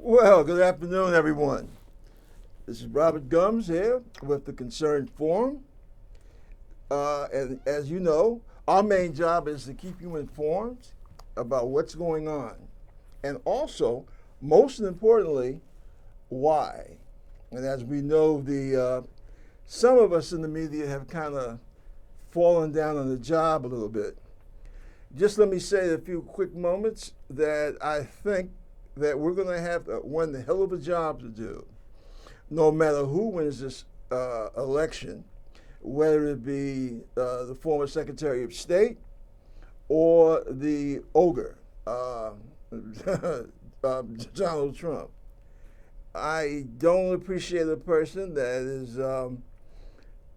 Well, good afternoon, everyone. This is Robert Gums here with the Concerned Forum. And as you know, our main job is to keep you informed about what's going on. And also, most importantly, why. And as we know, some of us in the media have kind of fallen down on the job a little bit. Just let me say a few quick moments that I think that we're going to have one hell of a job to do, no matter who wins this election, whether it be the former Secretary of State or the ogre, Donald Trump. I don't appreciate a person that is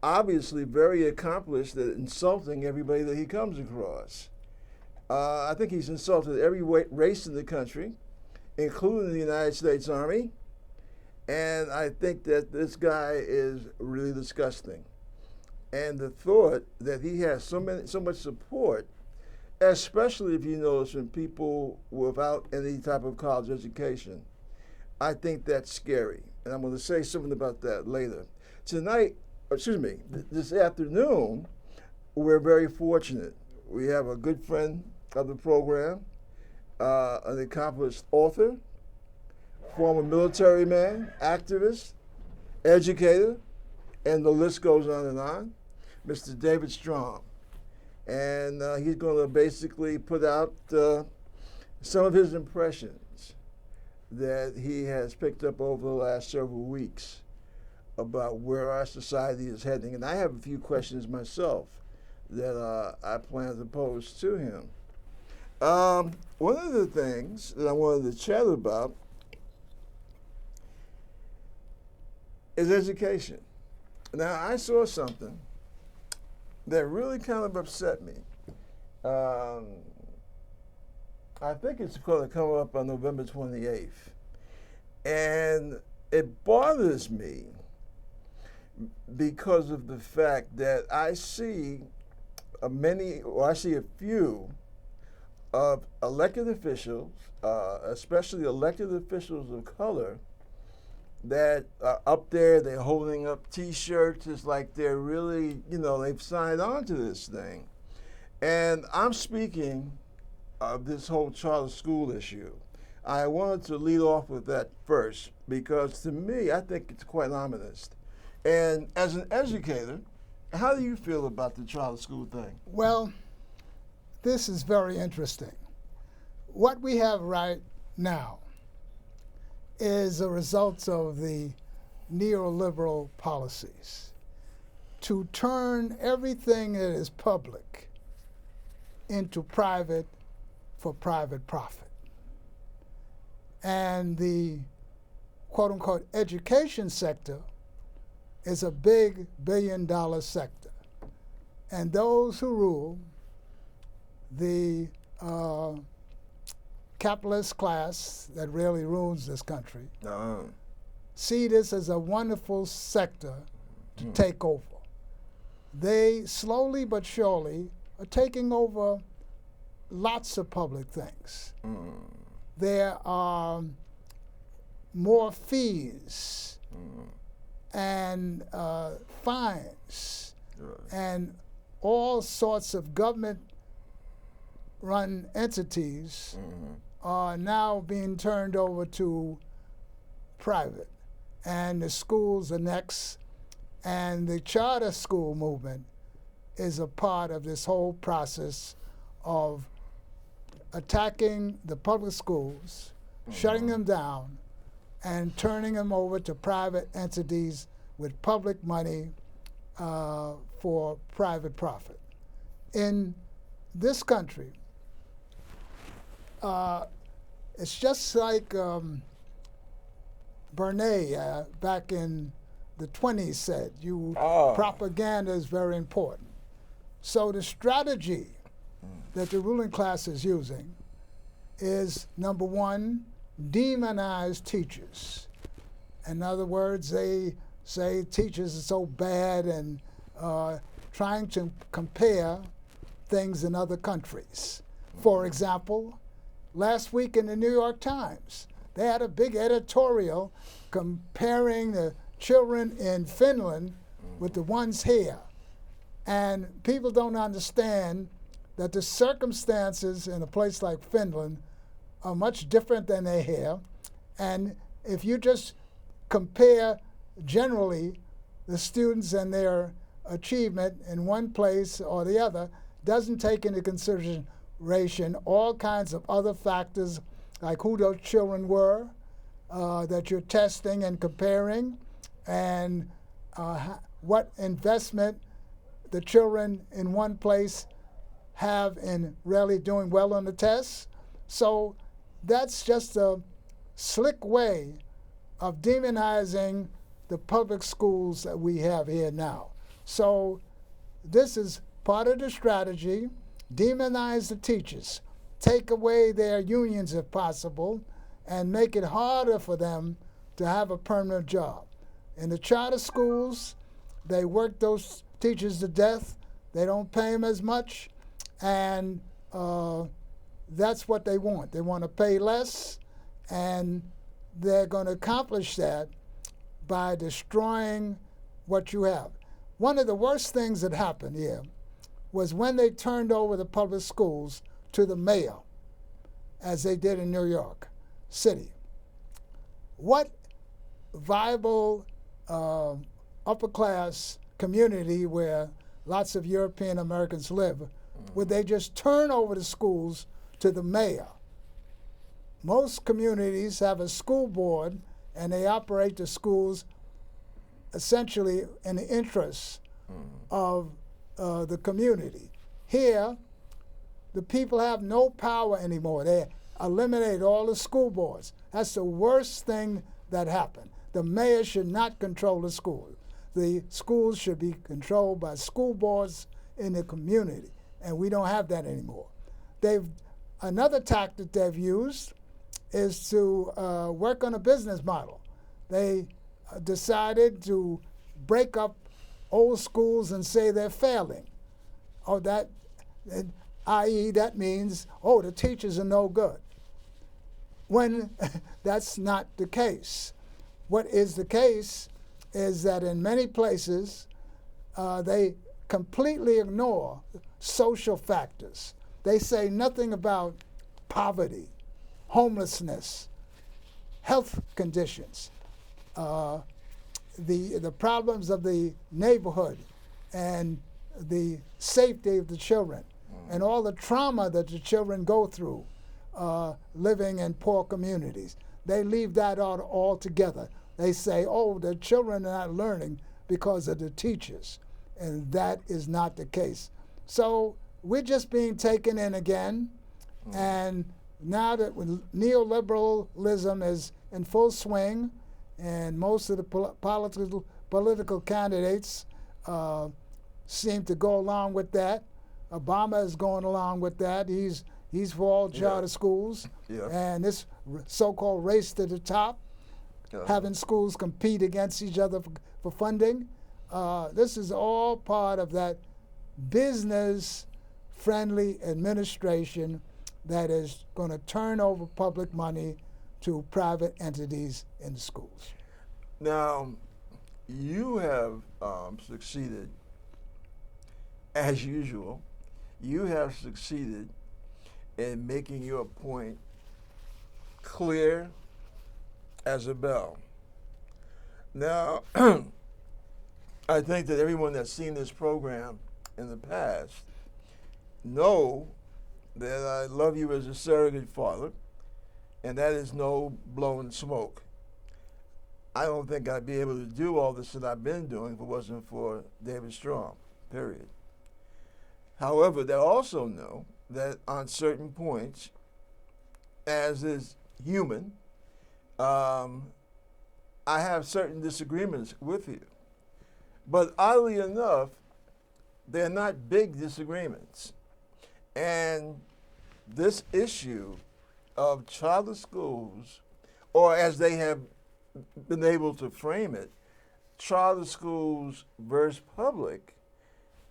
obviously very accomplished at insulting everybody that he comes across. I think he's insulted every race in the country, including the United States Army, and I think that this guy is really disgusting. And the thought that he has so much support, especially if you notice from people without any type of college education, I think that's scary. And I'm going to say something about that later. This afternoon, we're very fortunate. We have a good friend of the program, an accomplished author, former military man, activist, educator, and the list goes on, Mr. David Strahan. And he's going to basically put out some of his impressions that he has picked up over the last several weeks about where our society is heading. And I have a few questions myself that I plan to pose to him. One of the things that I wanted to chat about is education. Now, I saw something that really kind of upset me. I think it's going to come up on November 28th. And it bothers me because of the fact that I see a few of elected officials, especially elected officials of color, that are up there, they're holding up T-shirts. It's like they're really, they've signed on to this thing. And I'm speaking of this whole charter school issue. I wanted to lead off with that first because to me, I think it's quite ominous. And as an educator, how do you feel about the charter school thing? Well, this is very interesting. What we have right now is a result of the neoliberal policies to turn everything that is public into private for private profit. And the quote-unquote education sector is a big billion-dollar sector. And those who rule, the capitalist class that really rules this country, see this as a wonderful sector to take over. They slowly but surely are taking over lots of public things. There are more fees and fines and all sorts of government-run entities are now being turned over to private. And the schools are next. And the charter school movement is a part of this whole process of attacking the public schools, shutting them down, and turning them over to private entities with public money for private profit. In this country, it's just like Bernays back in the 20s said, propaganda is very important. So the strategy that the ruling class is using is, number one, demonize teachers. In other words, they say teachers are so bad and trying to compare things in other countries. For example, last week in the New York Times, They had a big editorial comparing the children in Finland with the ones here. And people don't understand that the circumstances in a place like Finland are much different than they're here. And if you just compare generally the students and their achievement in one place or the other, doesn't take into consideration all kinds of other factors like who those children were that you're testing and comparing, and what investment the children in one place have in really doing well on the tests. So that's just a slick way of demonizing the public schools that we have here now. So this is part of the strategy. Demonize the teachers, take away their unions if possible, and make it harder for them to have a permanent job. In the charter schools, they work those teachers to death. They don't pay them as much, and that's what they want. They want to pay less, and they're going to accomplish that by destroying what you have. One of the worst things that happened here was when they turned over the public schools to the mayor, as they did in New York City. What viable upper class community where lots of European Americans live would they just turn over the schools to the mayor? Most communities have a school board and they operate the schools essentially in the interests of the community. Here, the people have no power anymore. They eliminated all the school boards. That's the worst thing that happened. The mayor should not control the school. The schools should be controlled by school boards in the community, and we don't have that anymore. Another tactic they've used is to work on a business model. They decided to break up old schools and say they're failing. I.e., that means, the teachers are no good. When that's not the case. What is the case is that in many places, they completely ignore social factors. They say nothing about poverty, homelessness, health conditions, the problems of the neighborhood, and the safety of the children, and all the trauma that the children go through living in poor communities. They leave that out altogether. They say, the children are not learning because of the teachers, and that is not the case. So we're just being taken in again, and now that neoliberalism is in full swing, and most of the political candidates seem to go along with that. Obama is going along with that. He's for all charter schools, and this so-called race to the top, having schools compete against each other for funding. This is all part of that business-friendly administration that is going to turn over public money to private entities in the schools. Now, you have succeeded, as usual, you have succeeded in making your point clear as a bell. Now, I think that everyone that's seen this program in the past know that I love you as a surrogate father, and that is no blowing smoke. I don't think I'd be able to do all this that I've been doing if it wasn't for David Strahan, period. However, they also know that on certain points, as is human, I have certain disagreements with you. But oddly enough, they're not big disagreements. And this issue of charter schools, or as they have been able to frame it, charter schools versus public,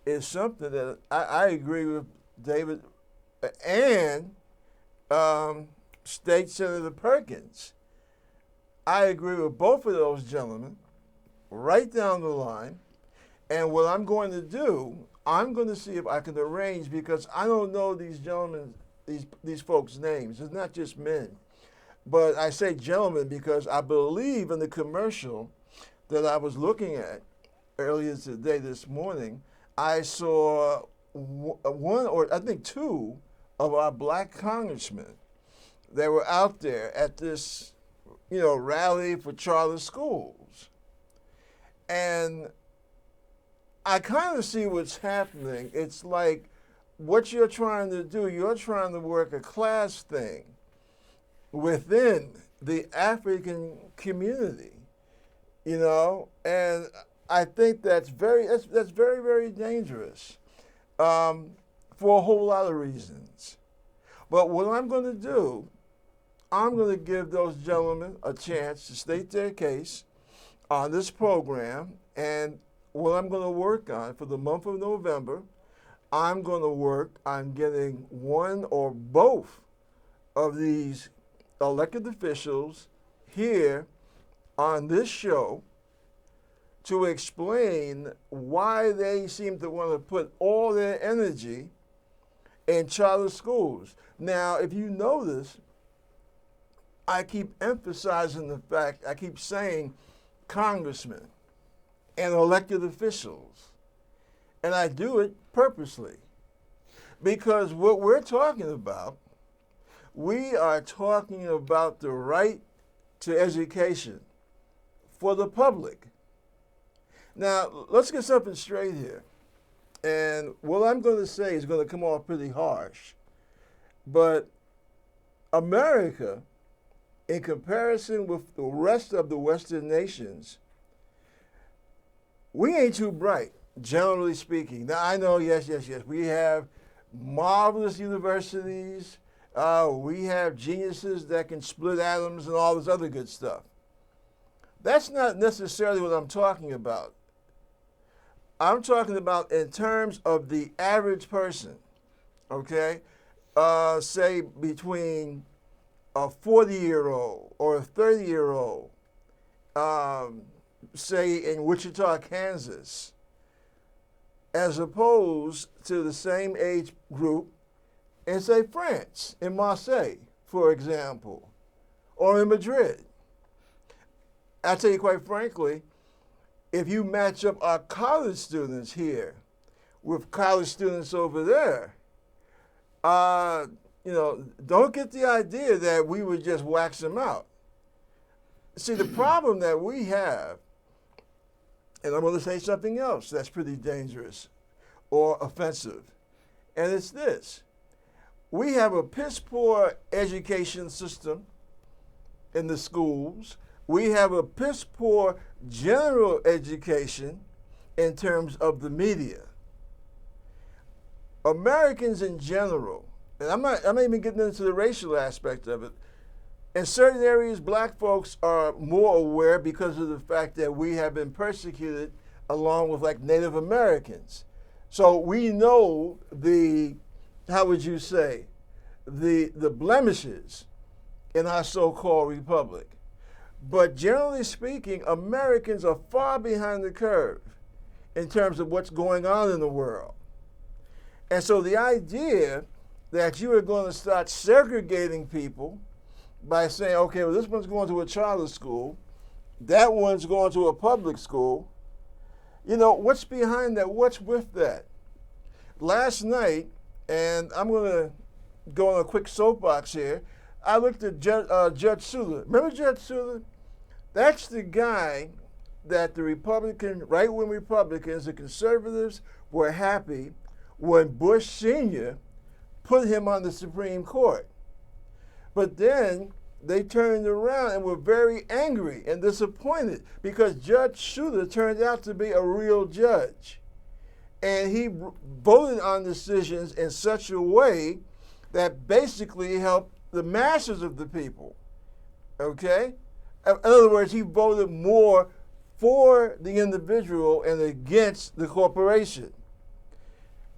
is something that I agree with David and State Senator Perkins I agree with both of those gentlemen, right down the line. And what I'm going to do, I'm going to see if I can arrange, because I don't know these gentlemen, these folks' names. It's not just men. But I say gentlemen because I believe in the commercial that I was looking at earlier today, this morning, I saw one or I think two of our black congressmen that were out there at this, rally for charter schools. And I kind of see what's happening. It's like what you're trying to do, you're trying to work a class thing within the African community, and I think that's very, very dangerous for a whole lot of reasons. But what I'm going to do, I'm going to give those gentlemen a chance to state their case on this program, and what I'm going to work on for the month of November, I'm going to work on getting one or both of these elected officials here on this show to explain why they seem to want to put all their energy in charter schools. Now, if you notice, I keep emphasizing the fact, I keep saying congressmen and elected officials. And I do it purposely. Because what we're talking about, we are talking about the right to education for the public. Now, let's get something straight here. And what I'm going to say is going to come off pretty harsh. But America, in comparison with the rest of the Western nations, we ain't too bright, generally speaking. Now, I know, yes, we have marvelous universities. We have geniuses that can split atoms and all this other good stuff. That's not necessarily what I'm talking about. I'm talking about in terms of the average person, okay? Say between a 40-year-old or a 30-year-old, say in Wichita, Kansas, as opposed to the same age group in, say, France, in Marseille, for example, or in Madrid. I tell you quite frankly, if you match up our college students here with college students over there, don't get the idea that we would just wax them out. See, the problem that we have, and I'm going to say something else that's pretty dangerous or offensive, and it's this. We have a piss-poor education system in the schools. We have a piss-poor general education in terms of the media. Americans in general, and I'm not even getting into the racial aspect of it, in certain areas, black folks are more aware because of the fact that we have been persecuted along with like Native Americans. So we know the blemishes in our so-called republic. But generally speaking, Americans are far behind the curve in terms of what's going on in the world. And so the idea that you are going to start segregating people by saying, okay, well, this one's going to a charter school, that one's going to a public school, what's behind that? What's with that? Last night, and I'm going to go on a quick soapbox here, I looked at Judge Souter. Remember Judge Souter? That's the guy that the right-wing Republicans, the conservatives, were happy when Bush Sr. put him on the Supreme Court. But then they turned around and were very angry and disappointed because Judge Souter turned out to be a real judge. And he voted on decisions in such a way that basically helped the masses of the people, okay? In other words, he voted more for the individual and against the corporation.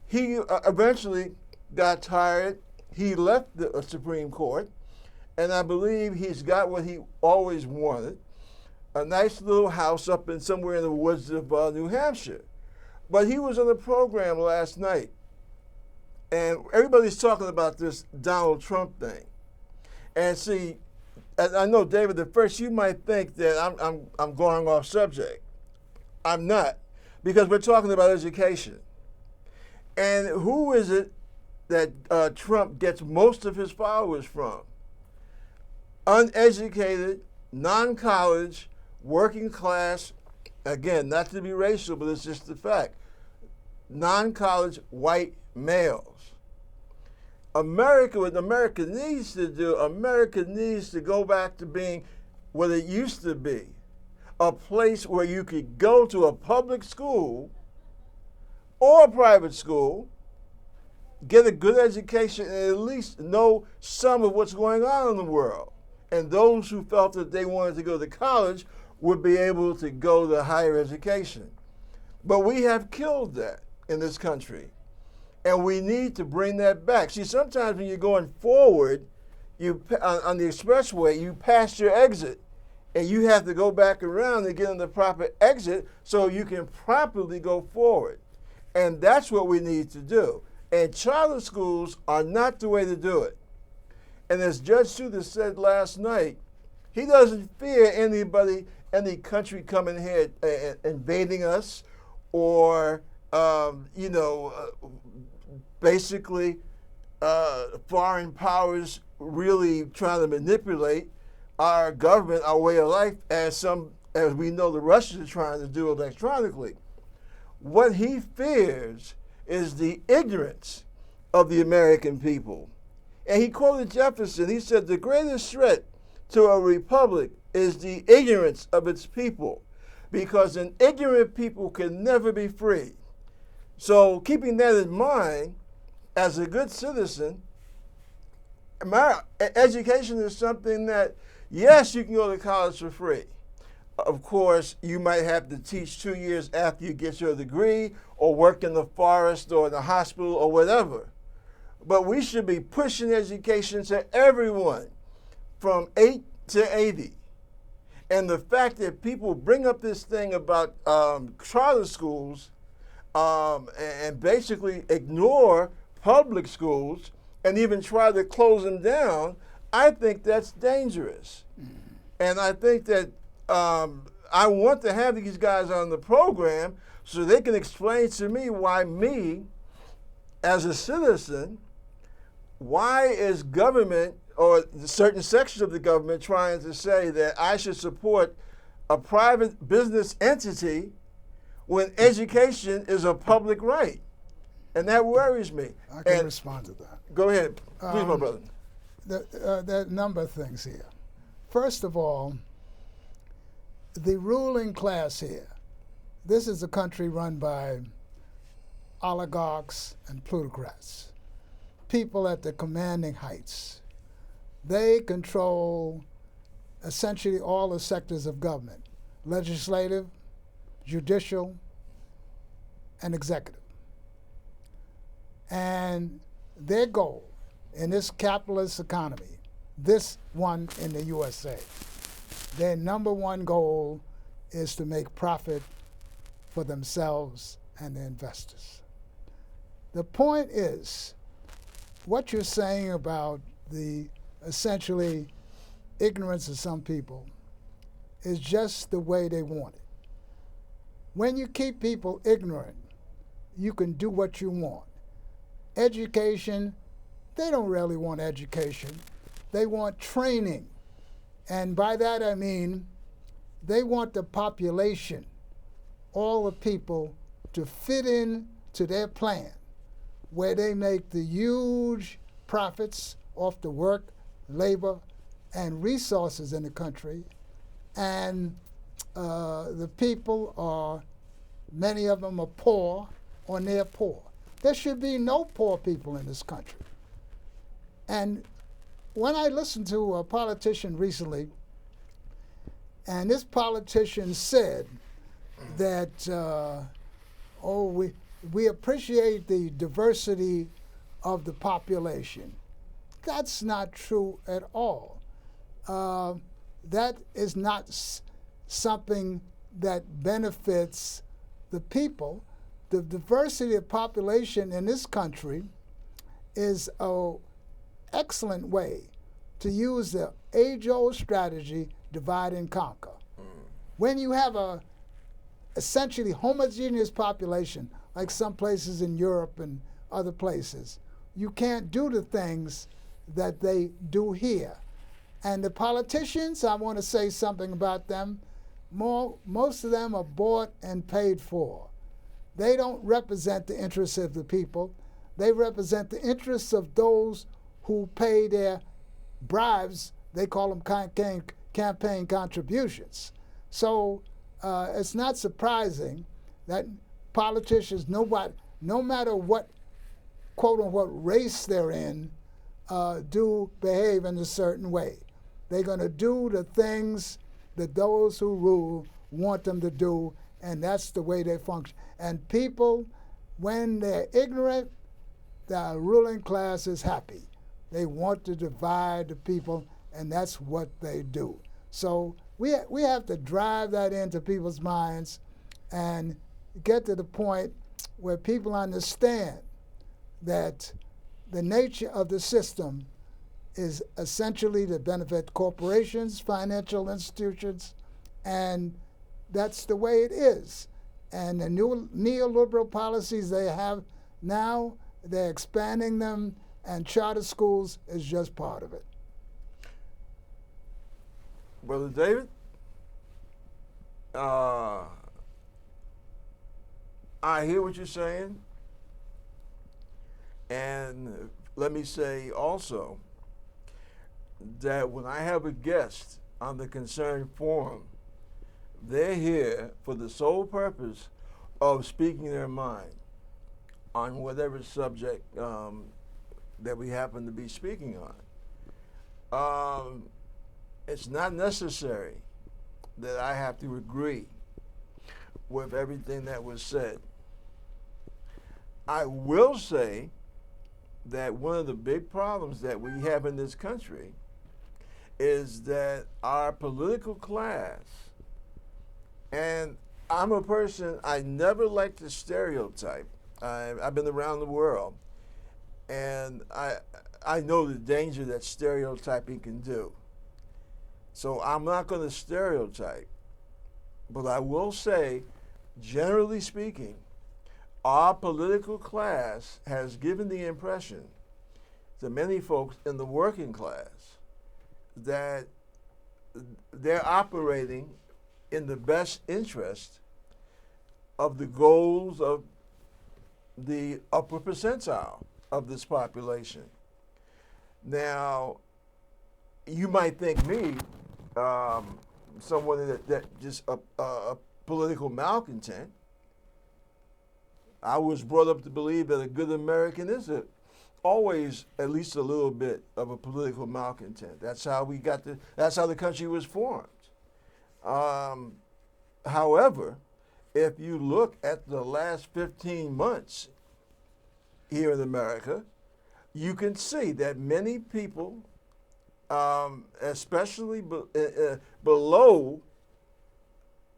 He eventually got tired. He left the Supreme Court, and I believe he's got what he always wanted, a nice little house up in somewhere in the woods of New Hampshire. But he was on a program last night, and everybody's talking about this Donald Trump thing. And see, I know, David, at first you might think that I'm going off subject. I'm not, because we're talking about education. And who is it that Trump gets most of his followers from? Uneducated, non-college, working class, again, not to be racial, but it's just the fact, non-college white males. America, what America needs to do, America needs to go back to being what it used to be, a place where you could go to a public school or a private school, get a good education, and at least know some of what's going on in the world. And those who felt that they wanted to go to college would be able to go to higher education. But we have killed that in this country. And we need to bring that back. See, sometimes when you're going forward, on the expressway, you pass your exit, and you have to go back around and get on the proper exit so you can properly go forward. And that's what we need to do. And charter schools are not the way to do it. And as Judge Souter said last night, he doesn't fear anybody, any country coming here invading us or, basically foreign powers really trying to manipulate our government, our way of life, as we know the Russians are trying to do electronically. What he fears is the ignorance of the American people. And he quoted Jefferson. He said, the greatest threat to a republic is the ignorance of its people, because an ignorant people can never be free. So keeping that in mind, as a good citizen, education is something that, yes, you can go to college for free. Of course, you might have to teach 2 years after you get your degree or work in the forest or in the hospital or whatever. But we should be pushing education to everyone from 8 to 80. And the fact that people bring up this thing about charter schools and basically ignore public schools and even try to close them down, I think that's dangerous. And I think that I want to have these guys on the program so they can explain to me why me, as a citizen, why is government or certain sections of the government trying to say that I should support a private business entity when education is a public right? And that worries me. I can respond to that. Go ahead, please, my brother. There are a number of things here. First of all, the ruling class here, this is a country run by oligarchs and plutocrats, people at the commanding heights. They control essentially all the sectors of government, legislative, judicial, and executive. And their goal in this capitalist economy, this one in the USA, their number one goal is to make profit for themselves and their investors. The point is, what you're saying about the essentially ignorance of some people is just the way they want it. When you keep people ignorant, you can do what you want. Education, they don't really want education. They want training. And by that I mean they want the population, all the people, to fit in to their plan, where they make the huge profits off the work, labor, and resources in the country. And the people are, many of them are poor or near poor. There should be no poor people in this country. And when I listened to a politician recently, and this politician said that, we appreciate the diversity of the population. That's not true at all. that is not something that benefits the people. The diversity of population in this country is an excellent way to use the age-old strategy, divide and conquer. When you have a essentially homogeneous population, like some places in Europe and other places, you can't do the things that they do here. And the politicians, I want to say something about them. Most of them are bought and paid for. They don't represent the interests of the people. They represent the interests of those who pay their bribes. They call them campaign contributions. So it's not surprising that politicians, no matter what quote-unquote race they're in, do behave in a certain way. They're going to do the things that those who rule want them to do, and that's the way they function. And people, when they're ignorant, the ruling class is happy. They want to divide the people, and that's what they do. So we have to drive that into people's minds and get to the point where people understand that the nature of the system is essentially to benefit corporations, financial institutions, and that's the way it is. And the new neoliberal policies they have now, they're expanding them, and charter schools is just part of it. Brother David, I hear what you're saying, and let me say also that when I have a guest on the Concerned Forum, they're here for the sole purpose of speaking their mind on whatever subject that we happen to be speaking on. It's not necessary that I have to agree with everything that was said. I will say that one of the big problems that we have in this country is that our political class, and I'm a person, I never like to stereotype. I've been around the world, and I know the danger that stereotyping can do. So I'm not going to stereotype, but I will say, generally speaking, our political class has given the impression to many folks in the working class that they're operating in the best interest of the goals of the upper percentile of this population. Now, you might think me, someone that just a political malcontent. I was brought up to believe that a good American is always at least a little bit of a political malcontent. That's how that's how the country was formed. However, if you look at the last 15 months here in America, you can see that many people, especially below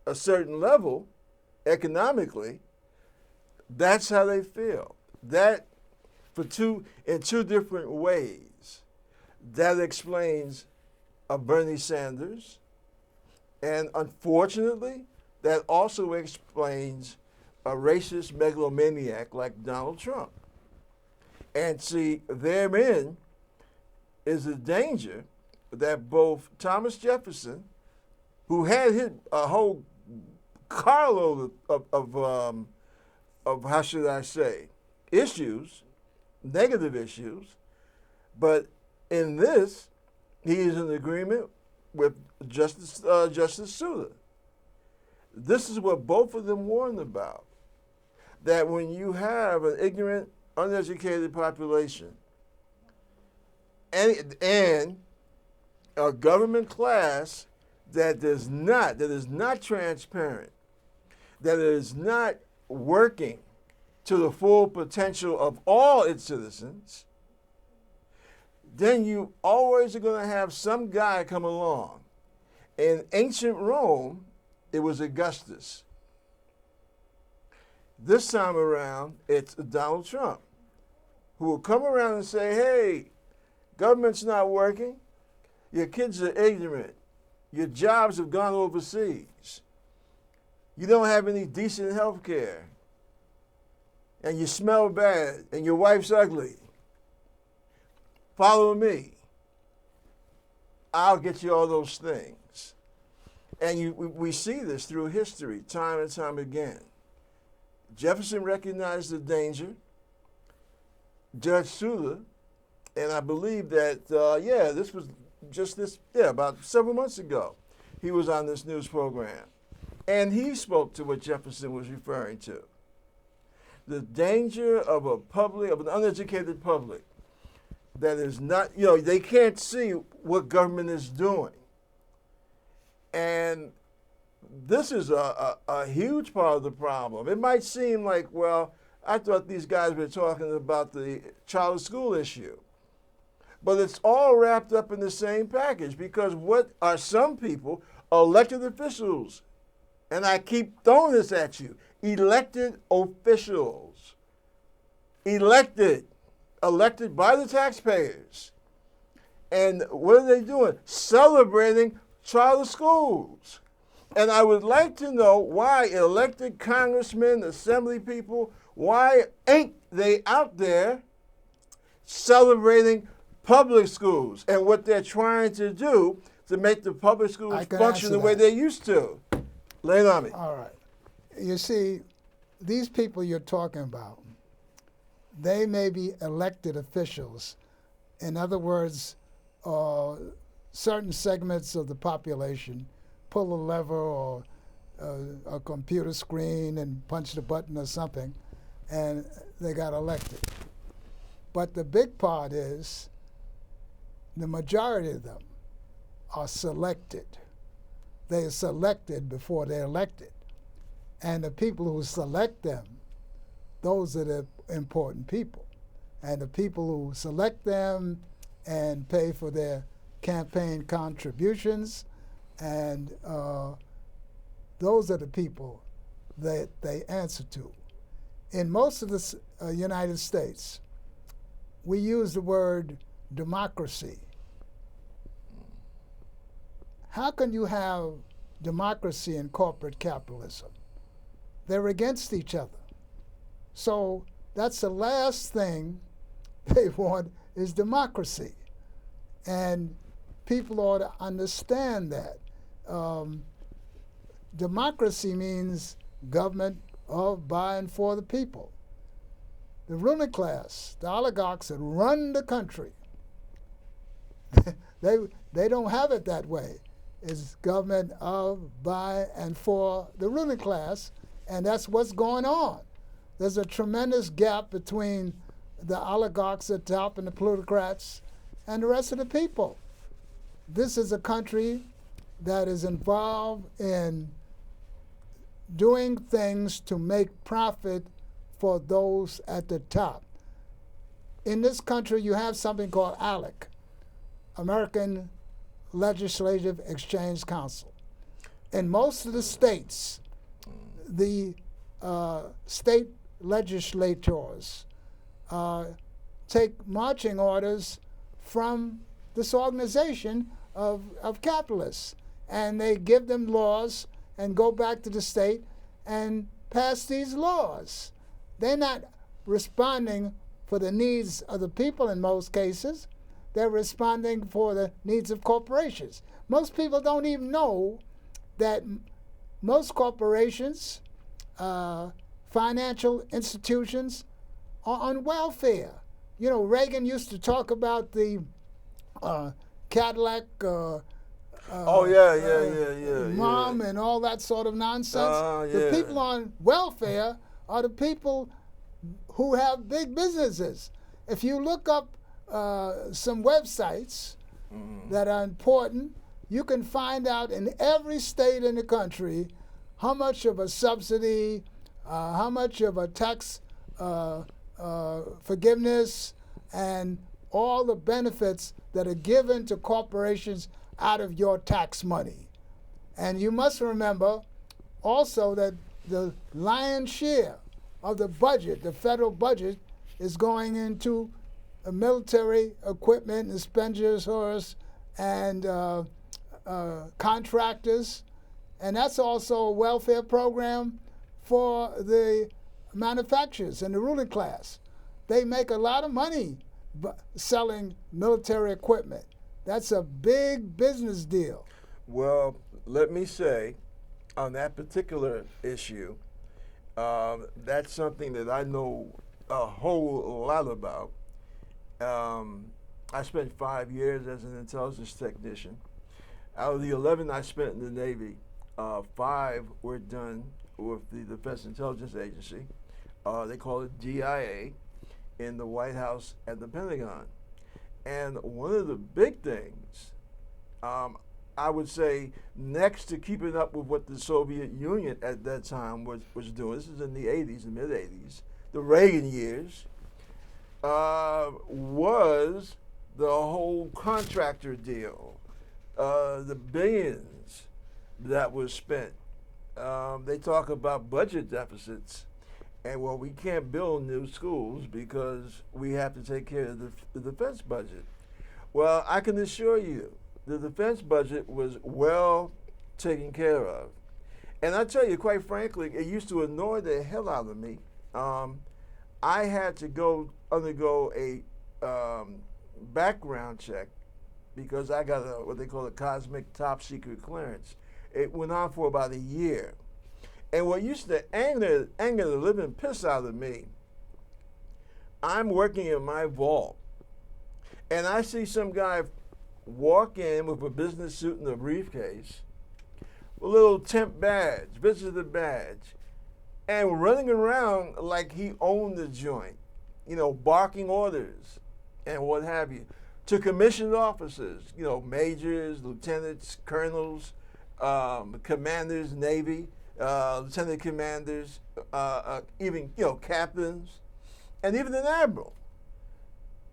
a certain level economically, that's how they feel. That in two different ways. That explains a Bernie Sanders, and unfortunately, that also explains a racist megalomaniac like Donald Trump. And see, therein is a danger that both Thomas Jefferson, who had a whole carload of how should I say, issues, negative issues, but in this, he is in agreement with Justice Souter. This is what both of them warned about, that when you have an ignorant, uneducated population and a government class that is not transparent, that is not working to the full potential of all its citizens, then you always are going to have some guy come along. In ancient Rome, it was Augustus. This time around, it's Donald Trump, who will come around and say, hey, government's not working. Your kids are ignorant. Your jobs have gone overseas. You don't have any decent health care. And you smell bad, and your wife's ugly. Follow me. I'll get you all those things. And we see this through history, time and time again. Jefferson recognized the danger. Judge Sula, and I believe that, this was about several months ago, he was on this news program. And he spoke to what Jefferson was referring to. The danger of an uneducated public that is not, they can't see what government is doing. And this is a huge part of the problem. It might seem like, well, I thought these guys were talking about the charter school issue. But it's all wrapped up in the same package, because what are some people, elected officials, and I keep throwing this at you, elected officials, elected by the taxpayers. And what are they doing? Celebrating charter schools. And I would like to know why elected congressmen, assembly people, why ain't they out there celebrating public schools and what they're trying to do to make the public schools function the way they used to? Lay it on me. All right. You see, these people you're talking about, they may be elected officials. In other words, certain segments of the population pull a lever or a computer screen and punch the button or something, and they got elected. But the big part is the majority of them are selected. They are selected before they're elected. And the people who select them, those are the important people. And the people who select them and pay for their campaign contributions, and those are the people that they answer to. In most of the United States, we use the word democracy. How can you have democracy and corporate capitalism? They're against each other. So that's the last thing they want is democracy. And people ought to understand that. Democracy means government of, by, and for the people. The ruling class, the oligarchs that run the country, they don't have it that way. It's government of, by, and for the ruling class, and that's what's going on. There's a tremendous gap between the oligarchs at the top and the plutocrats and the rest of the people. This is a country that is involved in doing things to make profit for those at the top. In this country, you have something called ALEC, American Legislative Exchange Council. In most of the states, the state legislators take marching orders from this organization of capitalists, and they give them laws and go back to the state and pass these laws. They're not responding for the needs of the people in most cases. They're responding for the needs of corporations. Most people don't even know that most corporations, financial institutions, are on welfare. You know, Reagan used to talk about the Cadillac mom and all that sort of nonsense. The people on welfare are the people who have big businesses. If you look up some websites that are important, you can find out in every state in the country how much of a subsidy, how much of a tax forgiveness, and all the benefits that are given to corporations out of your tax money. And you must remember also that the lion's share of the budget, the federal budget, is going into military equipment, expenditures, and contractors. And that's also a welfare program for the manufacturers and the ruling class. They make a lot of money selling military equipment. That's a big business deal. Well, let me say, on that particular issue, that's something that I know a whole lot about. I spent 5 years as an intelligence technician. Out of the 11 I spent in the Navy, 5 were done with the Defense Intelligence Agency. They call it DIA in the White House and the Pentagon. And one of the big things, I would say, next to keeping up with what the Soviet Union at that time was doing, this is in the 80s, the mid-80s, the Reagan years, was the whole contractor deal, the billions that was spent. They talk about budget deficits, and well, we can't build new schools because we have to take care of the defense budget. Well, I can assure you, the defense budget was well taken care of. And I tell you, quite frankly, it used to annoy the hell out of me. I had to undergo a background check because I got what they call a cosmic top secret clearance. It went on for about a year. And what used to anger the living piss out of me, I'm working in my vault, and I see some guy walk in with a business suit and a briefcase, a little temp badge, visitor badge, and running around like he owned the joint, barking orders and what have you, to commissioned officers, majors, lieutenants, colonels, commanders, Navy, lieutenant commanders, even, captains, and even an admiral.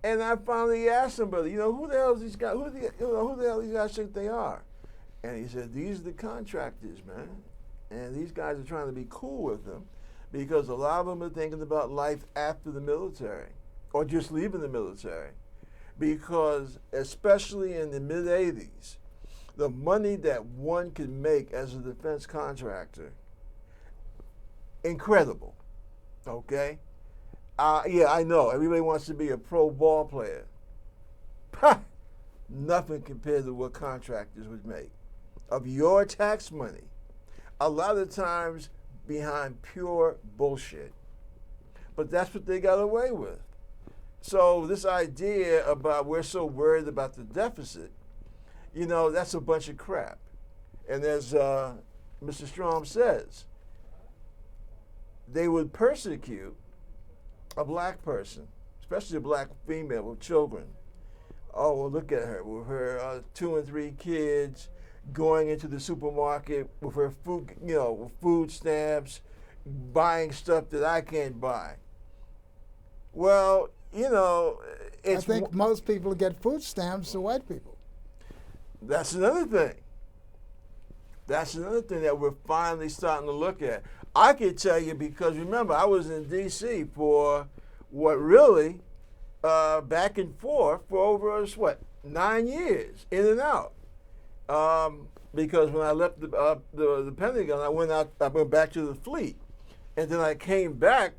And I finally asked somebody, who the hell is these guys? Who the hell these guys think they are? And he said, these are the contractors, man. And these guys are trying to be cool with them because a lot of them are thinking about life after the military or just leaving the military. Because especially in the mid-'80s, the money that one could make as a defense contractor, incredible, okay? Yeah, I know, everybody wants to be a pro ball player. Ha! Nothing compared to what contractors would make of your tax money. A lot of times behind pure bullshit. But that's what they got away with. So this idea about we're so worried about the deficit, that's a bunch of crap. And as Mr. Strahan says, they would persecute a black person, especially a black female with children. Oh, well, look at her with her 2 and 3 kids going into the supermarket with her food, with food stamps, buying stuff that I can't buy. Well, I think most people get food stamps to white people. That's another thing. That's another thing that we're finally starting to look at. I can tell you because remember, I was in D.C. for back and forth for over 9 years, in and out. Because when I left the Pentagon, I went back to the fleet, and then I came back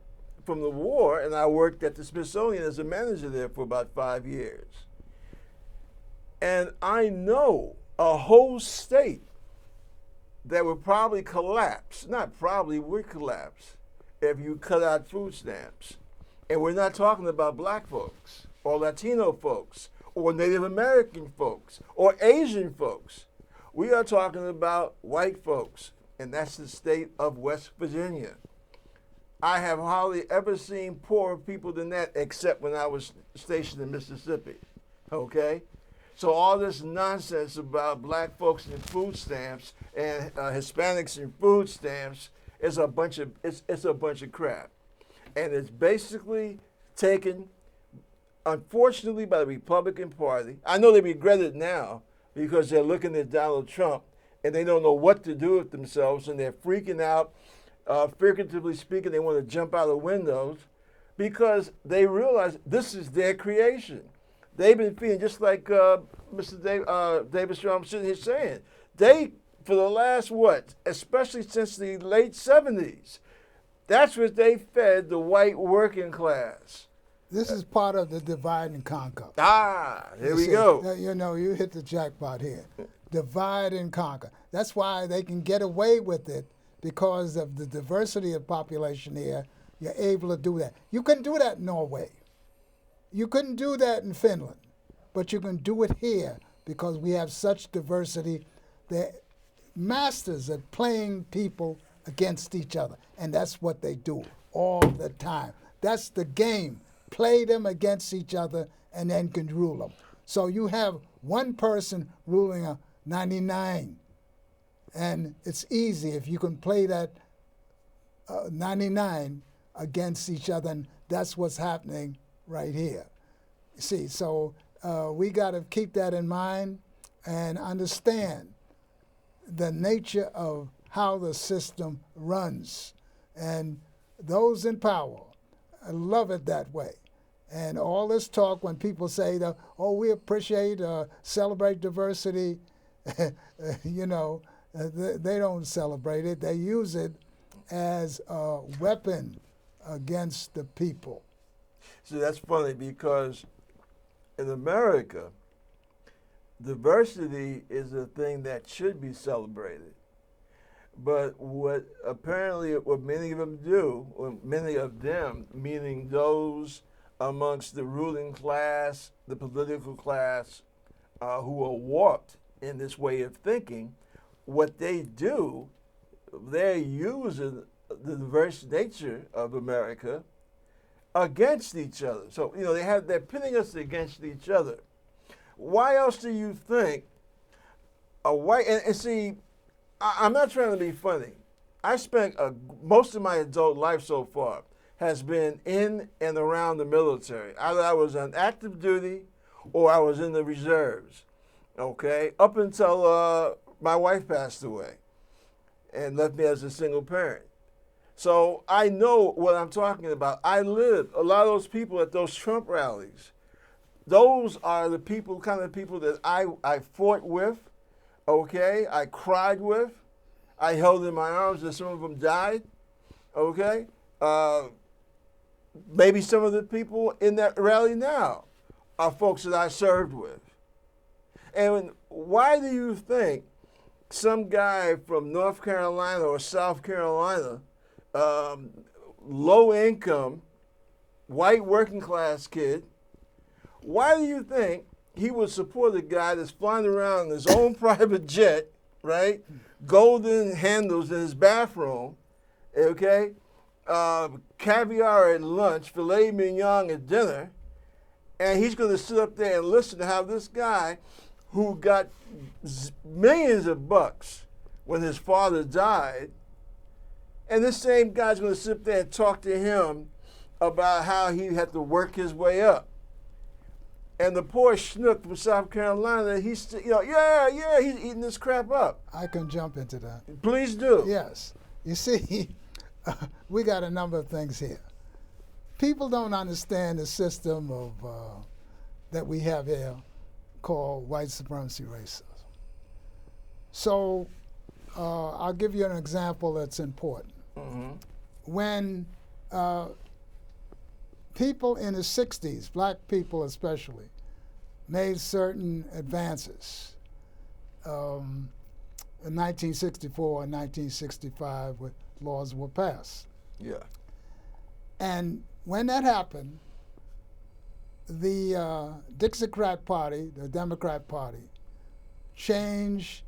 from the war, and I worked at the Smithsonian as a manager there for about 5 years. And I know a whole state that would probably collapse, not probably, would collapse if you cut out food stamps. And we're not talking about black folks or Latino folks or Native American folks or Asian folks. We are talking about white folks, and that's the state of West Virginia. I have hardly ever seen poorer people than that except when I was stationed in Mississippi, okay? So all this nonsense about black folks and food stamps and Hispanics and food stamps is a bunch of crap, and it's basically taken unfortunately, by the Republican Party. I know they regret it now because they're looking at Donald Trump and they don't know what to do with themselves and they're freaking out. Figuratively speaking, they want to jump out of windows because they realize this is their creation. They've been feeding, just like David Strahan sitting here saying, they, for the last, especially since the late 70s, that's what they fed the white working class. This is part of the divide and conquer. Here we go. You know, you hit the jackpot here. Divide and conquer. That's why they can get away with it, because of the diversity of population here. You're able to do that. You couldn't do that in Norway. You couldn't do that in Finland. But you can do it here because we have such diversity. They're masters at playing people against each other. And that's what they do all the time. That's the game. Play them against each other and then can rule them. So you have one person ruling a 99. And it's easy if you can play that 99 against each other. And that's what's happening right here. See, so we got to keep that in mind and understand the nature of how the system runs. And those in power love it that way. And all this talk when people say that, oh, we appreciate, celebrate diversity, you know, they don't celebrate it. They use it as a weapon against the people. See, that's funny because in America, diversity is a thing that should be celebrated. But what many of them do, or many of them, meaning those amongst the ruling class, the political class, who are warped in this way of thinking, what they do, they're using the diverse nature of America against each other. So, you know, they're pitting us against each other. Why else do you think a white, and see, I'm not trying to be funny. I spent most of my adult life so far has been in and around the military. Either I was on active duty or I was in the reserves, okay, up until my wife passed away and left me as a single parent. So I know what I'm talking about. I lived a lot of those people at those Trump rallies. Those are the people, kind of people that I fought with, okay? I cried with. I held in my arms, and some of them died, okay? Maybe some of the people in that rally now are folks that I served with. And why do you think some guy from North Carolina or South Carolina, low income, white working class kid, why do you think he would support a guy that's flying around in his own private jet, right? Golden handles in his bathroom, okay? Caviar at lunch, filet mignon at dinner, and he's going to sit up there and listen to how this guy who got millions of bucks when his father died, and this same guy's going to sit up there and talk to him about how he had to work his way up. And the poor schnook from South Carolina, he's, he's eating this crap up. I can jump into that. Please do. Yes. You see, we got a number of things here. People don't understand the system of that we have here called white supremacy racism. So I'll give you an example that's important. Mm-hmm. When people in the 60s, black people especially, made certain advances in 1964 and 1965 when laws were passed. Yeah. And when that happened, the Dixiecrat Party, the Democrat Party, changed.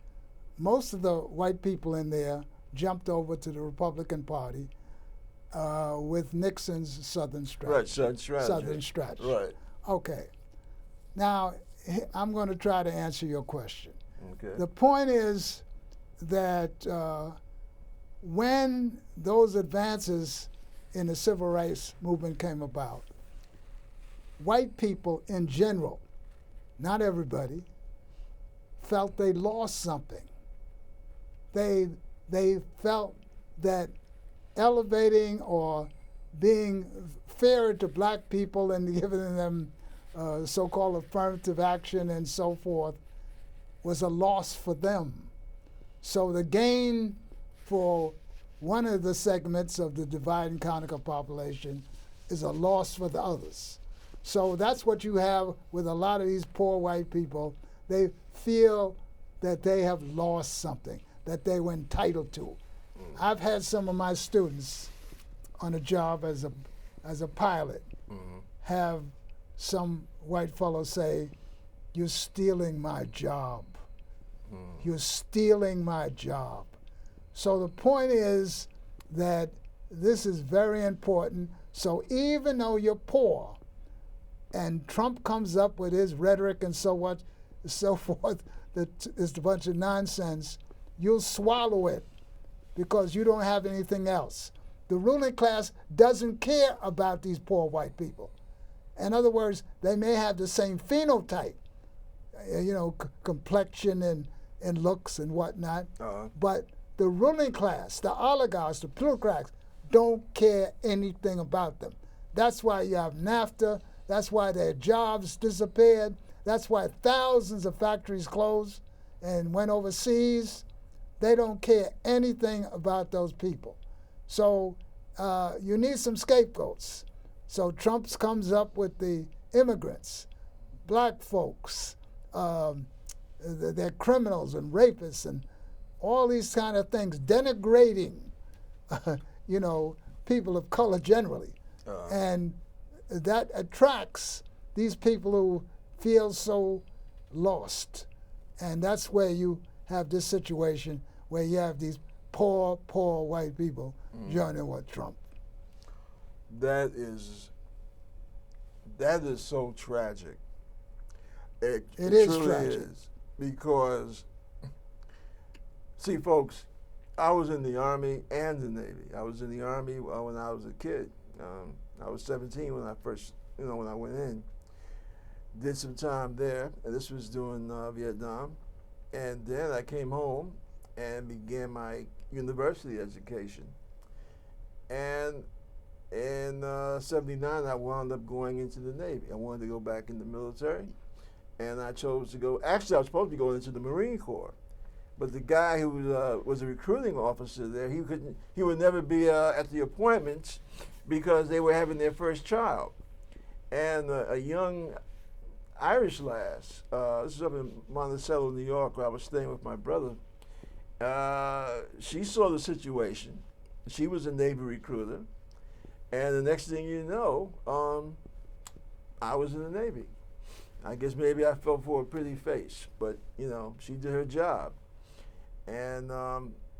Most of the white people in there jumped over to the Republican Party with Nixon's Southern strategy. Right, Southern strategy. Right. Okay. Now, I'm going to try to answer your question. Okay. The point is that when those advances in the civil rights movement came about, white people in general, not everybody, felt they lost something. They felt that elevating or being fairer to black people and giving them so-called affirmative action and so forth was a loss for them. So the gain for one of the segments of the divide and conquer population is a loss for the others. So that's what you have with a lot of these poor white people. They feel that they have lost something that they were entitled to. I've had some of my students on a job as a pilot have some white fellow say, "You're stealing my job. You're stealing my job." So the point is that this is very important. So even though you're poor, and Trump comes up with his rhetoric and so forth, that is a bunch of nonsense, you'll swallow it because you don't have anything else. The ruling class doesn't care about these poor white people. In other words, they may have the same phenotype, complexion and looks and whatnot, but the ruling class, the oligarchs, the plutocrats, don't care anything about them. That's why you have NAFTA. That's why their jobs disappeared. That's why thousands of factories closed and went overseas. They don't care anything about those people. So you need some scapegoats. So Trump comes up with the immigrants, black folks, they're criminals and rapists and all these kind of things, denigrating, people of color generally. And that attracts these people who feel so lost. And that's where you have this situation where you have these poor white people joining with Trump. That is so tragic. It is truly tragic. is, because, see, folks, I was in the Army and the Navy. I was in the Army when I was a kid. I was 17 when I first, when I went in. Did some time there, and this was during Vietnam. And then I came home and began my university education. And in '79, I wound up going into the Navy. I wanted to go back in the military, and I chose to go. Actually, I was supposed to be going into the Marine Corps, but the guy who was a recruiting officer there, he would never be at the appointments because they were having their first child. And a young Irish lass, this is up in Monticello, New York, where I was staying with my brother. She saw the situation. She was a Navy recruiter. And the next thing you know, I was in the Navy. I guess maybe I fell for a pretty face, but she did her job. And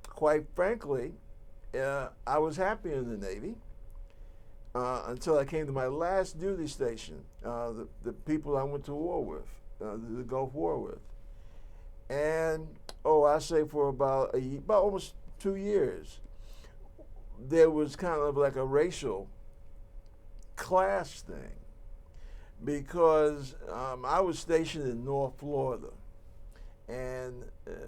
quite frankly, I was happy in the Navy until I came to my last duty station, the people I went to war with, the Gulf War with. And, I say for about almost 2 years, there was kind of like a racial class thing, because I was stationed in North Florida. And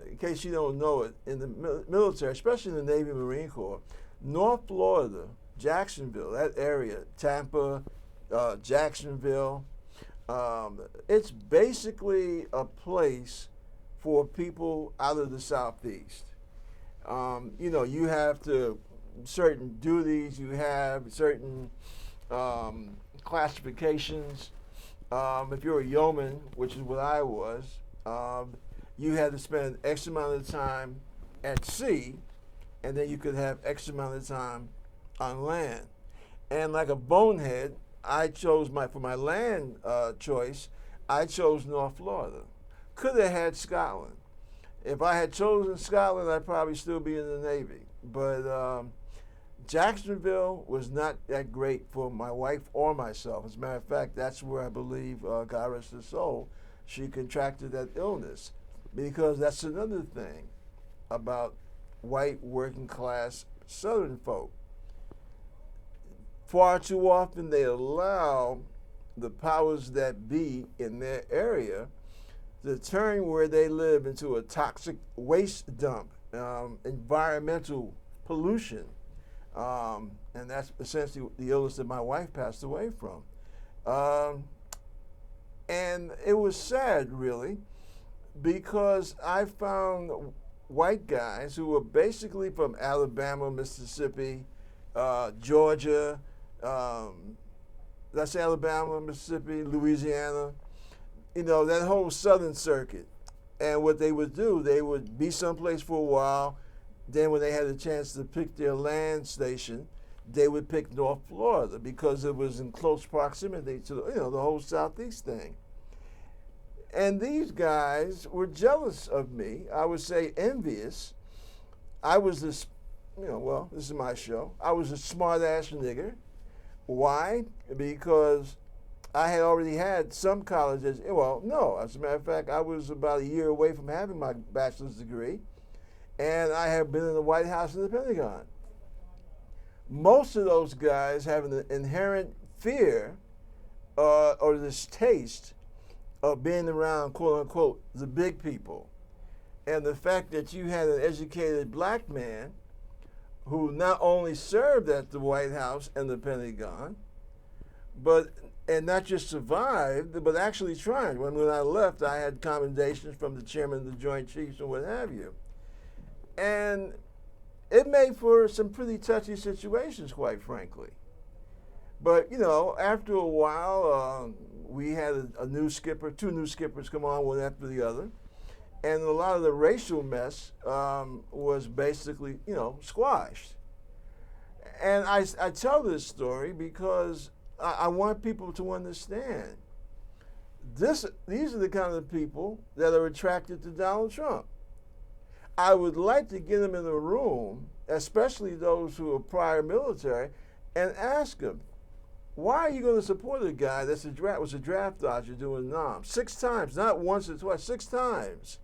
in case you don't know it, in the military, especially in the Navy and Marine Corps, North Florida, Jacksonville, that area, Tampa, Jacksonville, it's basically a place for people out of the Southeast. You have certain duties, you have certain classifications. If you're a yeoman, which is what I was, you had to spend X amount of time at sea, and then you could have X amount of time on land. And like a bonehead, I chose for my land choice, I chose North Florida. Could have had Scotland. If I had chosen Scotland, I'd probably still be in the Navy. But Jacksonville was not that great for my wife or myself. As a matter of fact, that's where I believe, God rest her soul, she contracted that illness. Because that's another thing about white working class Southern folk. Far too often they allow the powers that be in their area to turn where they live into a toxic waste dump, environmental pollution. And that's essentially the illness that my wife passed away from. And it was sad, really, because I found white guys who were basically from Alabama, Mississippi, Georgia, that's Alabama, Mississippi, Louisiana, that whole southern circuit. And what they would do, they would be someplace for a while. Then when they had a chance to pick their land station, they would pick North Florida because it was in close proximity to the whole Southeast thing. And these guys were jealous of me. I would say envious. I was this, this is my show. I was a smart-ass nigger. Why? Because I had already had some colleges. Well, no, as a matter of fact, I was about a year away from having my bachelor's degree, and I have been in the White House and the Pentagon. Most of those guys have an inherent fear or distaste of being around, quote unquote, the big people. And the fact that you had an educated black man who not only served at the White House and the Pentagon, and not just survived, but actually tried. When I left, I had commendations from the chairman of the Joint Chiefs and what have you. And it made for some pretty touchy situations, quite frankly. But, after a while, we had a new skipper, two new skippers come on one after the other. And a lot of the racial mess was basically, squashed. And I tell this story because I want people to understand these are the kind of people that are attracted to Donald Trump. I would like to get them in a room, especially those who are prior military, and ask them, why are you going to support a guy was a draft dodger doing NOM 6 times, not once or twice, 6 times?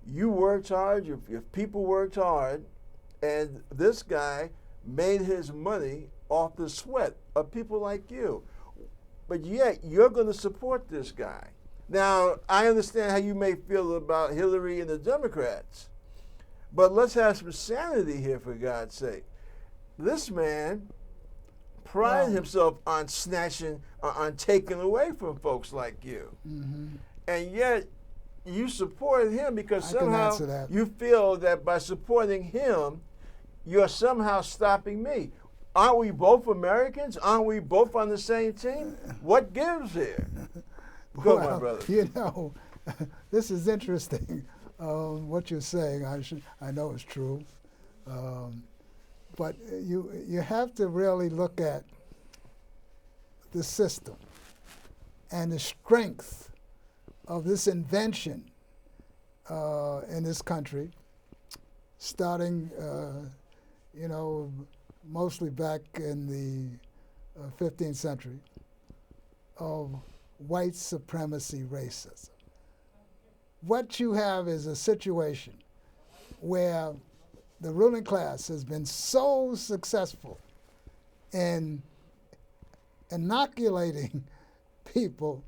You worked hard, your people worked hard, and this guy made his money off the sweat of people like you. But yet, you're going to support this guy. Now, I understand how you may feel about Hillary and the Democrats, but let's have some sanity here, for God's sake. This man prided himself on snatching, on taking away from folks like you. Mm-hmm. And yet, you supported him because somehow you feel that by supporting him, you're somehow stopping me. Aren't we both Americans? Aren't we both on the same team? What gives here? Go, my brother. This is interesting. What you're saying, I know it's true. But you have to really look at the system and the strength of this invention in this country, starting, mostly back in the 15th century, of white supremacy racism. What you have is a situation where the ruling class has been so successful in inoculating people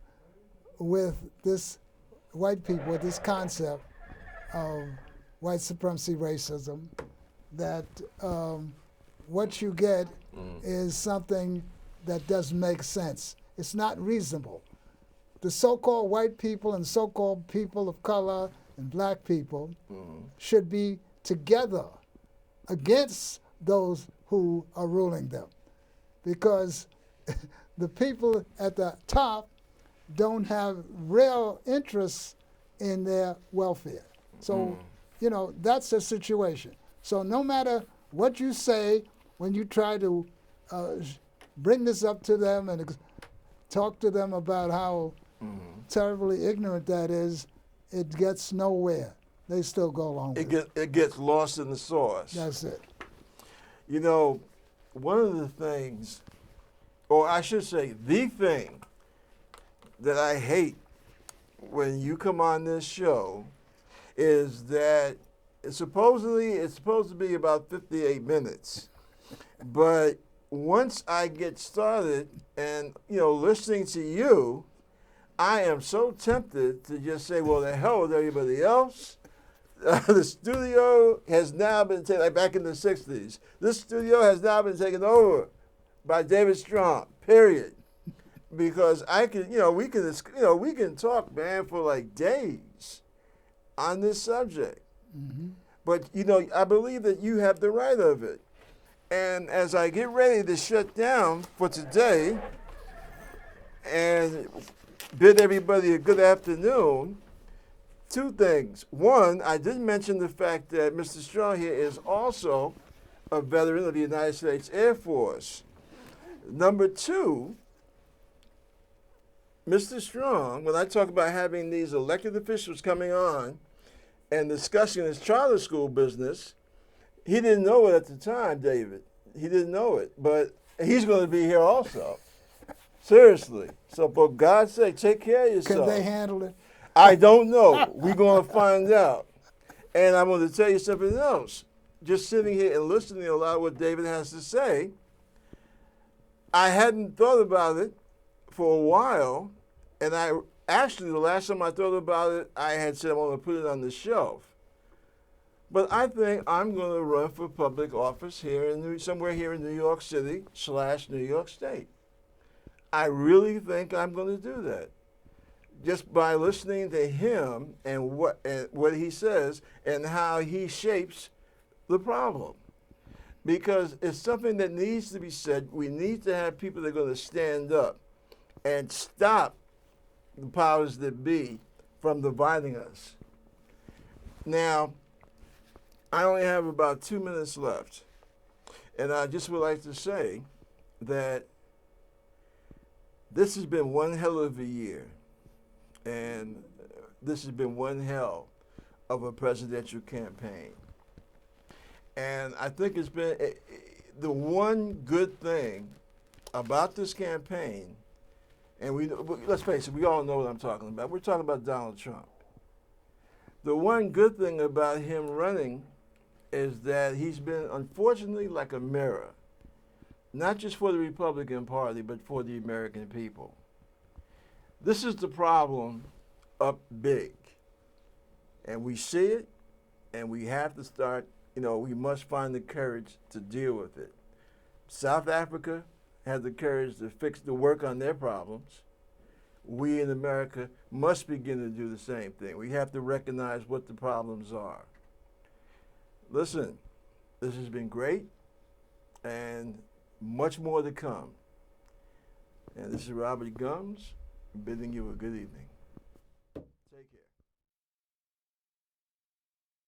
with this, white people with this concept of white supremacy racism, that what you get is something that doesn't make sense. It's not reasonable. The so-called white people and so-called people of color and black people should be together against those who are ruling them, because the people at the top don't have real interests in their welfare. So, that's the situation. So no matter what you say when you try to bring this up to them and talk to them about how terribly ignorant that is, it gets nowhere. They still go along with it. It gets lost in the sauce. That's it. One of the things, or I should say the thing that I hate when you come on this show is that it's supposed to be about 58 minutes, but once I get started and, listening to you, I am so tempted to just say, well, the hell with everybody else. The studio has now been taken, like back in the 60s, this studio has now been taken over by David Strahan, period. Because we can talk, man, for like days on this subject. Mm-hmm. But, I believe that you have the right of it. And as I get ready to shut down for today and bid everybody a good afternoon, two things. One, I did mention the fact that Mr. Strong here is also a veteran of the United States Air Force. Number two, Mr. Strong, when I talk about having these elected officials coming on and discussing his charter school business, he didn't know it at the time, David. He didn't know it, but he's going to be here also. Seriously. So for God's sake, take care of yourself. Can they handle it? I don't know. We're going to find out. And I'm going to tell you something else. Just sitting here and listening to a lot of what David has to say, I hadn't thought about it for a while. And the last time I thought about it, I had said I want to put it on the shelf. But I think I'm going to run for public office somewhere here in New York City / New York State. I really think I'm going to do that. Just by listening to him and what he says and how he shapes the problem. Because it's something that needs to be said. We need to have people that are going to stand up and stop the powers that be from dividing us. Now, I only have about 2 minutes left. And I just would like to say that this has been one hell of a year. And this has been one hell of a presidential campaign. And I think it's been the one good thing about this campaign, and let's face it, we all know what I'm talking about. We're talking about Donald Trump. The one good thing about him running is that he's been, unfortunately, like a mirror, not just for the Republican Party, but for the American people. This is the problem up big. And we see it, and we have to start, we must find the courage to deal with it. South Africa had the courage to work on their problems. We in America must begin to do the same thing. We have to recognize what the problems are. Listen, this has been great, and much more to come. And this is Robert Gums, bidding you a good evening.